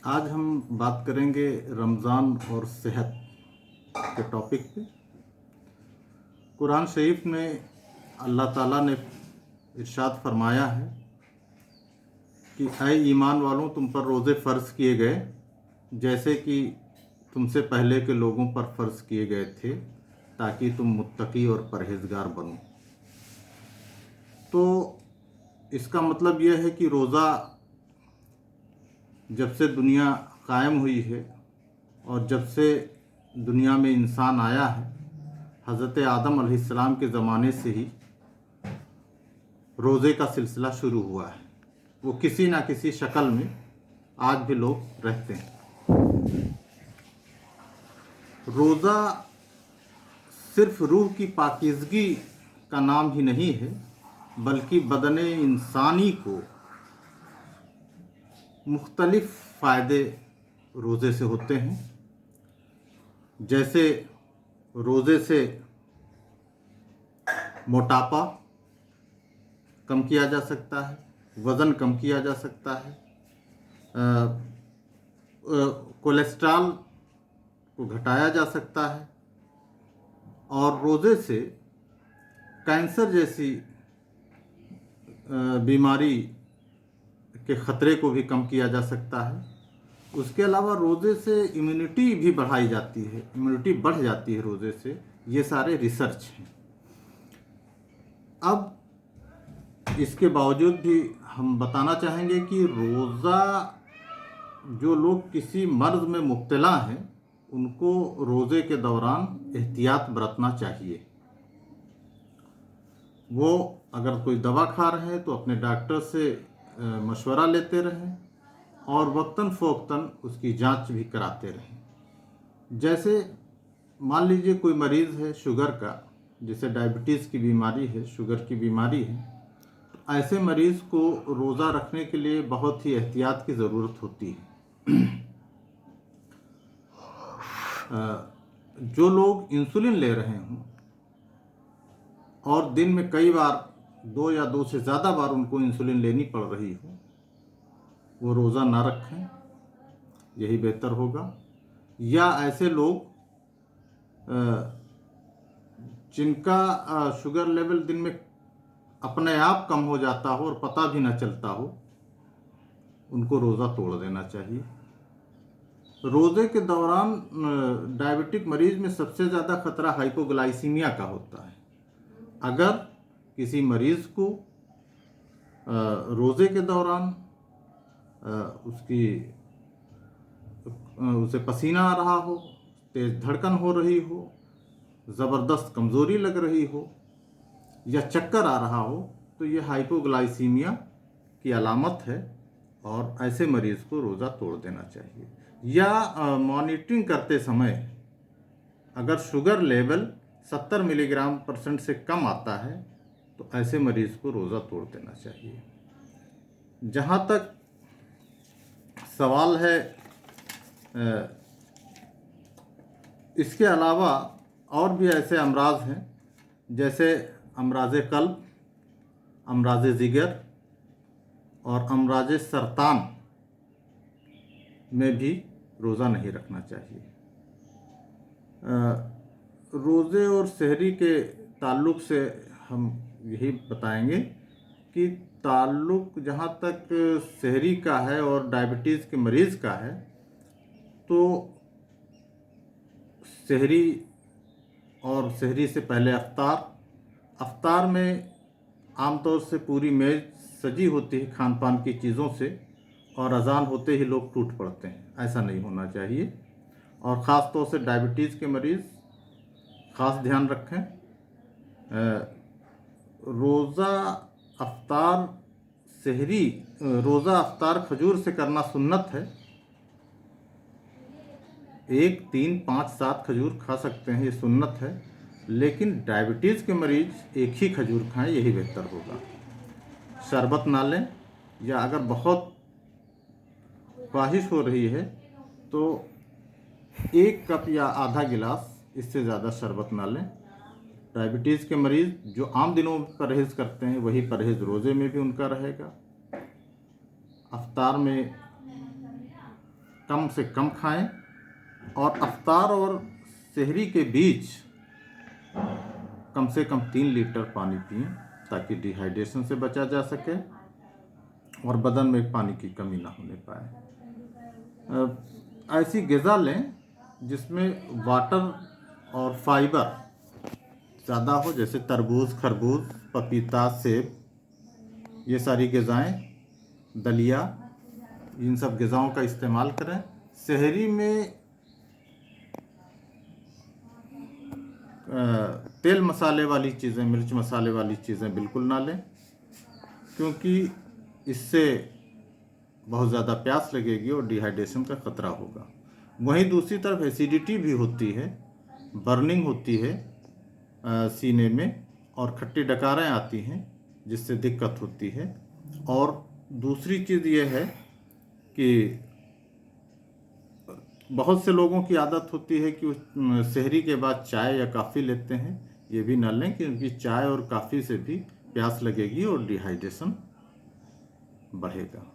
आज हम बात करेंगे रमज़ान और सेहत के टॉपिक पे। कुरान शरीफ में अल्लाह ताला ने इरशाद फरमाया है कि ऐ ईमान वालों, तुम पर रोज़े फ़र्ज़ किए गए जैसे कि तुमसे पहले के लोगों पर फ़र्ज़ किए गए थे, ताकि तुम मुत्तकी और परहेज़गार बनो। तो इसका मतलब यह है कि रोज़ा जब से दुनिया कायम हुई है और जब से दुनिया में इंसान आया है, हज़रत आदम अलैहिस्सलाम के ज़माने से ही रोज़े का सिलसिला शुरू हुआ है। वो किसी ना किसी शक्ल में आज भी लोग रहते हैं। रोज़ा सिर्फ रूह की पाकीज़गी का नाम ही नहीं है, बल्कि बदन इंसानी को मुख्तलिफ़ फ़ायदे रोज़े से होते हैं। जैसे रोज़े से मोटापा कम किया जा सकता है, वज़न कम किया जा सकता है, कोलेस्ट्रॉल को घटाया जा सकता है और रोज़े से कैंसर जैसी बीमारी के ख़तरे को भी कम किया जा सकता है। उसके अलावा रोज़े से इम्यूनिटी भी बढ़ाई जाती है, इम्यूनिटी बढ़ जाती है रोज़े से। ये सारे रिसर्च हैं। अब इसके बावजूद भी हम बताना चाहेंगे कि रोज़ा जो लोग किसी मर्ज़ में मुब्तला हैं, उनको रोज़े के दौरान एहतियात बरतना चाहिए। वो अगर कोई दवा खा रहे हैं तो अपने डॉक्टर से मशवरा लेते रहें और वक्तन फ़ौक्तन उसकी जांच भी कराते रहें। जैसे मान लीजिए कोई मरीज़ है शुगर का, जिसे डायबिटीज़ की बीमारी है, शुगर की बीमारी है, तो ऐसे मरीज़ को रोज़ा रखने के लिए बहुत ही एहतियात की ज़रूरत होती है। जो लोग इंसुलिन ले रहे हों और दिन में कई बार 2 या 2 से ज़्यादा बार उनको इंसुलिन लेनी पड़ रही हो, वो रोज़ा ना रखें, यही बेहतर होगा। या ऐसे लोग जिनका शुगर लेवल दिन में अपने आप कम हो जाता हो और पता भी ना चलता हो, उनको रोज़ा तोड़ देना चाहिए। रोज़े के दौरान डायबिटिक मरीज़ में सबसे ज़्यादा खतरा हाइपोग्लाइसीमिया का होता है। अगर किसी मरीज़ को रोज़े के दौरान उसे पसीना आ रहा हो, तेज़ धड़कन हो रही हो, ज़बरदस्त कमज़ोरी लग रही हो या चक्कर आ रहा हो, तो ये हाइपोग्लाइसीमिया की अलामत है और ऐसे मरीज़ को रोज़ा तोड़ देना चाहिए। या मॉनिटरिंग करते समय अगर शुगर लेवल 70 मिलीग्राम % से कम आता है, तो ऐसे मरीज़ को रोज़ा तोड़ देना चाहिए। जहाँ तक सवाल है इसके अलावा और भी ऐसे अमराज हैं, जैसे अमराज कल्ब, अमराज जिगर और अमराज सरतान में भी रोज़ा नहीं रखना चाहिए। रोज़े और सहरी के ताल्लुक़ से हम यही बताएंगे कि ताल्लुक़ जहाँ तक सहरी का है और डायबिटीज़ के मरीज़ का है, तो सहरी और सहरी से पहले अफ्तार में आमतौर से पूरी मेज़ सजी होती है खान पान की चीज़ों से और अज़ान होते ही लोग टूट पड़ते हैं। ऐसा नहीं होना चाहिए और ख़ास तौर से डायबिटीज़ के मरीज़ ख़ास ध्यान रखें। रोज़ा अफ्तार खजूर से करना सुन्नत है। 1, 3, 5, 7 खजूर खा सकते हैं, ये सुन्नत है। लेकिन डायबिटीज़ के मरीज़ एक ही खजूर खाएं, यही बेहतर होगा। शरबत ना लें, या अगर बहुत ख्वाहिश हो रही है तो 1 कप या आधा गिलास, इससे ज़्यादा शरबत ना लें। डायबिटीज़ के मरीज़ जो आम दिनों में परहेज़ करते हैं, वही परहेज़ रोज़े में भी उनका रहेगा। अफ्तार में कम से कम खाएं और अफ्तार और सहरी के बीच कम से कम 3 लीटर पानी पिएं ताकि डिहाइड्रेशन से बचा जा सके और बदन में पानी की कमी ना होने पाए। ऐसी ग़िज़ा लें जिसमें वाटर और फाइबर ज़्यादा हो, जैसे तरबूज, खरबूज, पपीता, सेब, ये सारी ग़िज़ाएँ, दलिया, इन सब ग़िज़ाओं का इस्तेमाल करें। सहरी में तेल मसाले वाली चीज़ें, मिर्च मसाले वाली चीज़ें बिल्कुल ना लें, क्योंकि इससे बहुत ज़्यादा प्यास लगेगी और डिहाइड्रेशन का ख़तरा होगा। वहीं दूसरी तरफ एसिडिटी भी होती है, बर्निंग होती है सीने में, और खट्टी डकारें आती हैं जिससे दिक्कत होती है। और दूसरी चीज़ ये है कि बहुत से लोगों की आदत होती है कि सहरी के बाद चाय या कॉफ़ी लेते हैं। ये भी ना लें, क्योंकि चाय और कॉफ़ी से भी प्यास लगेगी और डिहाइड्रेशन बढ़ेगा।